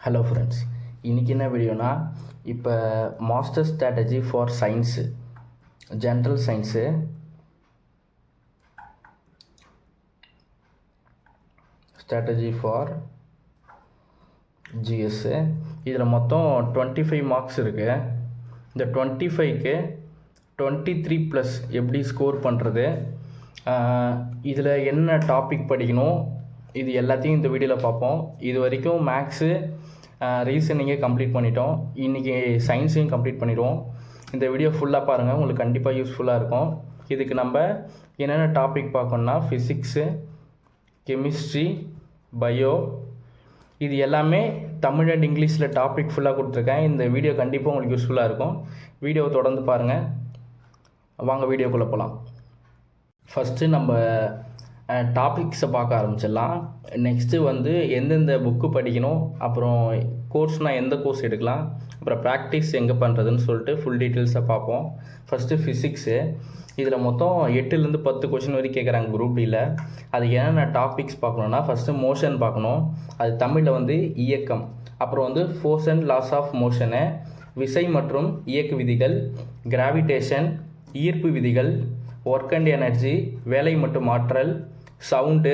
Hello friends, இன்றைக்கி என்ன வீடியோனா, இப்போ master strategy for science, general science, strategy for GS, இதில் மொத்தம் 25 மார்க்ஸ் இருக்குது. இந்த 25க்கு 23+ எப்படி ஸ்கோர் பண்ணுறது, இதில் என்ன டாபிக் படிக்கணும், இது எல்லாத்தையும் இந்த வீடியோவில் பார்ப்போம். இது வரைக்கும் மேக்ஸு ரீசனிங்கே கம்ப்ளீட் பண்ணிட்டோம். இன்றைக்கி சயின்ஸையும் கம்ப்ளீட் பண்ணிடுவோம். இந்த வீடியோ ஃபுல்லாக பாருங்கள், உங்களுக்கு கண்டிப்பாக யூஸ்ஃபுல்லாக இருக்கும். இதுக்கு நம்ம என்னென்ன டாபிக் பார்க்கணுன்னா, ஃபிசிக்ஸு, கெமிஸ்ட்ரி, பயோ, இது எல்லாமே தமிழ் அண்ட் இங்கிலீஷில் டாபிக் ஃபுல்லாக கொடுத்துருக்கேன். இந்த வீடியோ கண்டிப்பாக உங்களுக்கு யூஸ்ஃபுல்லாக இருக்கும். வீடியோவை தொடர்ந்து பாருங்கள். வாங்க வீடியோக்குள்ளே போகலாம். ஃபஸ்ட்டு நம்ம டாபிக்ஸை பார்க்க ஆரம்பிச்சிடலாம். நெக்ஸ்ட்டு வந்து எந்தெந்த புக்கு படிக்கணும், அப்புறம் கோர்ஸ்னால் எந்த கோர்ஸ் எடுக்கலாம், அப்புறம் ப்ராக்டிஸ் எங்கே பண்ணுறதுன்னு சொல்லிட்டு ஃபுல் டீட்டெயில்ஸாக பார்ப்போம். ஃபஸ்ட்டு ஃபிசிக்ஸு, இதில் மொத்தம் 8லேருந்து 10 கொஷின் வரைக்கும் கேட்குறாங்க குரூப் டியில். அது என்னென்ன டாபிக்ஸ் பார்க்கணுன்னா, ஃபஸ்ட்டு மோஷன் பார்க்கணும். அது தமிழில் வந்து இயக்கம். அப்புறம் வந்து force and laws of motion, விசை மற்றும் இயக்கு விதிகள், கிராவிடேஷன், ஈர்ப்பு விதிகள், ஒர்க் அண்ட் எனர்ஜி, வேலை மற்றும் ஆற்றல், சவுண்டு,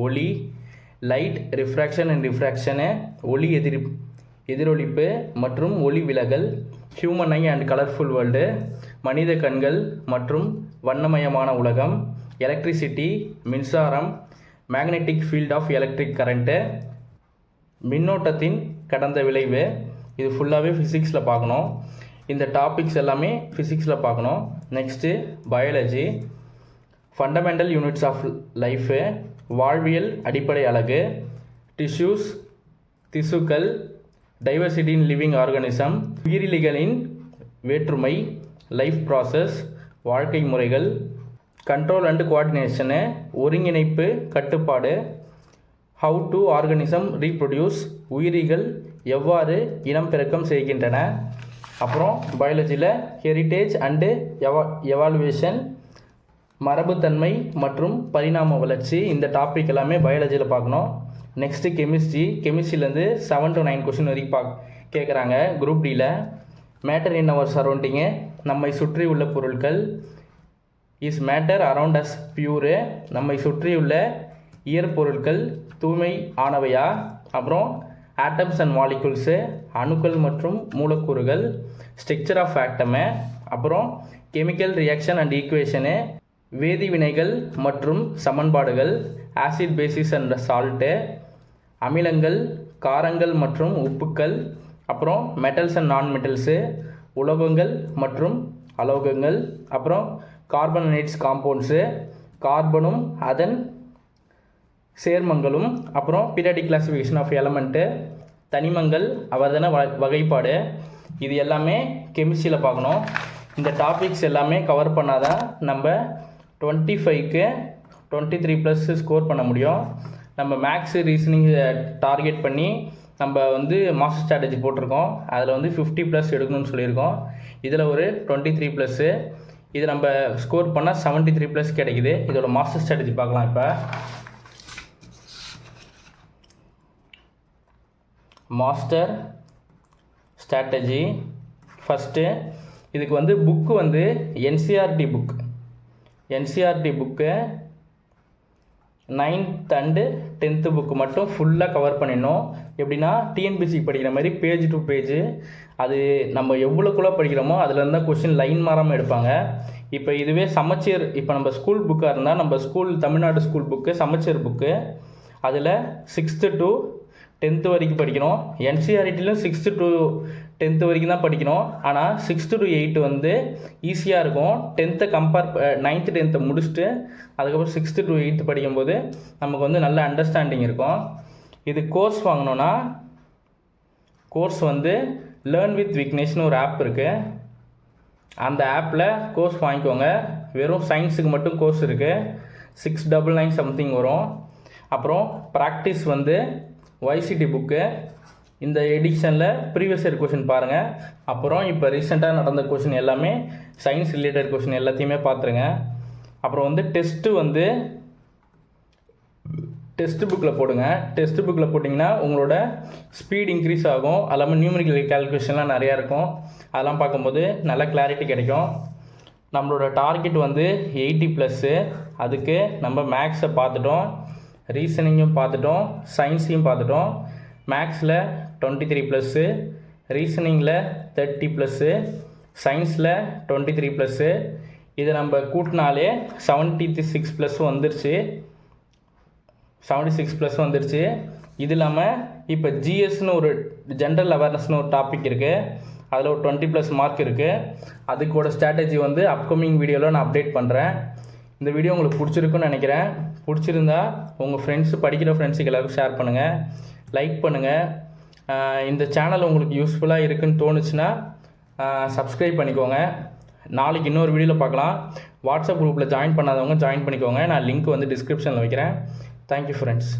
ஒளி, லைட், ரிஃப்ராக்ஷன் அண்ட் ரிஃப்ராக்ஷனு, ஒளி எதிரொலிப்பு மற்றும் ஒளி விலகல், human eye and colourful world, மனித கண்கள் மற்றும் வண்ணமயமான உலகம், எலக்ட்ரிசிட்டி, மின்சாரம், magnetic field of electric current, மின்னோட்டத்தின் கடந்த விளைவு. இது ஃபுல்லாகவே ஃபிசிக்ஸில் பார்க்கணும். இந்த டாபிக்ஸ் எல்லாமே ஃபிசிக்ஸில் பார்க்கணும். Next biology, fundamental units of life, வாழ்வியல் அடிப்படை அலகு, டிஷ்யூஸ், திசுக்கள், டைவர்சிட்டி இன் லிவிங் ஆர்கானிசம், உயிரிலிகளின் வேற்றுமை, லைஃப் ப்ராசஸ், வாழ்க்கை முறைகள், கண்ட்ரோல் அண்ட் கோஆர்டினேஷனு, ஒருங்கிணைப்பு கட்டுப்பாடு, ஹவு டு ஆர்கானிசம் ரீப்ரொடியூஸ், உயிரிகள் எவ்வாறு இனப்பெருக்கம் செய்கின்றன. அப்புறம் பயாலஜியில் ஹெரிட்டேஜ் அண்டு எவால்வேஷன், மரபுத்தன்மை மற்றும் பரிணாம வளர்ச்சி. இந்த டாபிக் எல்லாமே பயாலஜியில் பார்க்கணும். நெக்ஸ்ட்டு கெமிஸ்ட்ரியிலேருந்து 7 to 9 கொஷின் வரைக்கும் கேட்குறாங்க குரூப் டியில். மேட்டர் இன் அவர் சரௌண்டிங்கு, நம்மை சுற்றி உள்ள பொருட்கள். Is matter around us pure, நம்மை சுற்றியுள்ள இயற்பொருட்கள் தூய்மை ஆனவையா. அப்புறம் ஆட்டம்ஸ் அண்ட் மாலிகுல்ஸு, அணுக்கள் மற்றும் மூலக்கூறுகள், ஸ்ட்ரக்சர் ஆஃப் ஆட்டமு. அப்புறம் கெமிக்கல் ரியாக்ஷன் அண்ட் ஈக்குவேஷனு, வேதி வினைகள் மற்றும் சமன்பாடுகள், ஆசிட் பேசிஸ் அண்ட் சால்ட்டு, அமிலங்கள், காரங்கள் மற்றும் உப்புக்கள். அப்புறம் மெட்டல்ஸ் அண்ட் நான் மெட்டல்ஸு, உலோகங்கள் மற்றும் அலோகங்கள். அப்புறம் கார்பனேட்ஸ் காம்பவுண்ட்ஸு, கார்பனும் அதன் சேர்மங்களும். அப்புறம் பீரியாடிக் கிளாசிஃபிகேஷன் ஆஃப் எலமெண்ட்டு, தனிமங்கள் அவர்தான வகைப்பாடு. இது எல்லாமே கெமிஸ்ட்ரியில் பார்க்கணும். இந்த டாபிக்ஸ் எல்லாமே கவர் பண்ணாதான் நம்ம 25க்கு 23+ ஸ்கோர் பண்ண முடியும். நம்ம மேக்ஸு ரீசனிங் டார்கெட் பண்ணி நம்ம வந்து மாஸ்டர் ஸ்ட்ராட்டஜி போட்டிருக்கோம். அதில் வந்து 50+ எடுக்கணும்னு சொல்லியிருக்கோம். இதில் ஒரு 23+, இது நம்ம ஸ்கோர் பண்ணால் 73+ கிடைக்குது. இதோட மாஸ்டர் ஸ்ட்ராட்டஜி பார்க்கலாம். இப்போ மாஸ்டர் ஸ்ட்ராட்டஜி ஃபஸ்ட்டு, இதுக்கு வந்து புக்கு வந்து NCERT book 9th and 10th book மட்டும் ஃபுல்லாக கவர் பண்ணிடணும். எப்படின்னா டிஎன்பிசி படிக்கிற மாதிரி பேஜ் டு பேஜ், அது நம்ம எவ்வளோக்குள்ளே படிக்கிறோமோ அதில் தான் கொஷின் லைன் மாறாமல் எடுப்பாங்க. இப்போ இதுவே சமச்சீர், இப்போ நம்ம ஸ்கூல் புக்காக இருந்தால் நம்ம தமிழ்நாடு ஸ்கூல் புக்கு சமச்சீர் புக்கு, அதில் 6th to 10th வரைக்கும் படிக்கணும். என்சிஆர்டிலையும் 6th to 10th வரைக்கும் தான் படிக்கணும். ஆனால் 6th to 8 வந்து ஈஸியாக இருக்கும். 10th 9th 10th முடிச்சுட்டு அதுக்கப்புறம் 6th to 8th படிக்கும்போது நமக்கு வந்து நல்ல அண்டர்ஸ்டாண்டிங் இருக்கும். இது கோர்ஸ் வாங்கணுன்னா, கோர்ஸ் வந்து லேர்ன் வித் விக்னேஷ்னு ஒரு ஆப் இருக்குது. அந்த ஆப்பில் கோர்ஸ் வாங்கிக்கோங்க. வெறும் சயின்ஸுக்கு மட்டும் கோர்ஸ் இருக்குது. 699 சம்திங் வரும். அப்புறம் ப்ராக்டிஸ் வந்து YCT புக்கு, இந்த எடிஷனில் ப்ரீவியஸ் இயர் கொஷின் பாருங்கள். அப்புறம் இப்போ ரீசெண்டாக நடந்த கொஷின் எல்லாமே சயின்ஸ் ரிலேட்டட் கொஷின் எல்லாத்தையுமே பார்த்துருங்க. அப்புறம் வந்து டெக்ஸ்ட் புக்கில் போடுங்க. டெக்ஸ்ட் புக்கில் போட்டிங்கன்னா உங்களோட ஸ்பீட் இன்க்ரீஸ் ஆகும். அது இல்லாமல் நியூமெரிக்கல் கால்குலேஷன்லாம் நிறையா இருக்கும். அதெல்லாம் பார்க்கும்போது நல்ல கிளாரிட்டி கிடைக்கும். நம்மளோட டார்கெட் வந்து 80+. அதுக்கு நம்ம மேக்ஸை பார்த்துட்டோம், ரீசனிங்கும் பார்த்துட்டோம், சயின்ஸையும் பார்த்துட்டோம். மேக்ஸில் 23+, ரீசனிங்கில் 30+, சயின்ஸில் 23+. இதை நம்ம கூட்டினாலே 76+ வந்துருச்சு. 76+ வந்துருச்சு. இது இல்லாமல் இப்போ ஜிஎஸ்னு ஒரு ஜென்ரல் அவேர்னஸ்னு ஒரு டாபிக் இருக்குது. அதில் ஒரு 20+ மார்க் இருக்குது. அதுக்கோட ஸ்ட்ராட்டஜி வந்து அப்கமிங் வீடியோவில் நான் அப்டேட் பண்ணுறேன். இந்த வீடியோ உங்களுக்கு பிடிச்சிருக்குன்னு நினைக்கிறேன். பிடிச்சிருந்தா உங்கள் படிக்கிற ஃப்ரெண்ட்ஸுக்கு எல்லாருக்கும் ஷேர் பண்ணுங்கள், லைக் பண்ணுங்கள். இந்த சேனல் உங்களுக்கு யூஸ்ஃபுல்லாக இருக்குன்னு தோணுச்சுன்னா சப்ஸ்கிரைப் பண்ணிக்கோங்க. நாளைக்கு இன்னொரு வீடியோவில் பார்க்கலாம். வாட்ஸ்அப் குரூப்பில் ஜாயின் பண்ணாதவங்க ஜாயின் பண்ணிக்கோங்க. நான் லிங்க் வந்து டிஸ்கிரிப்ஷனில் வைக்கிறேன். Thank you friends.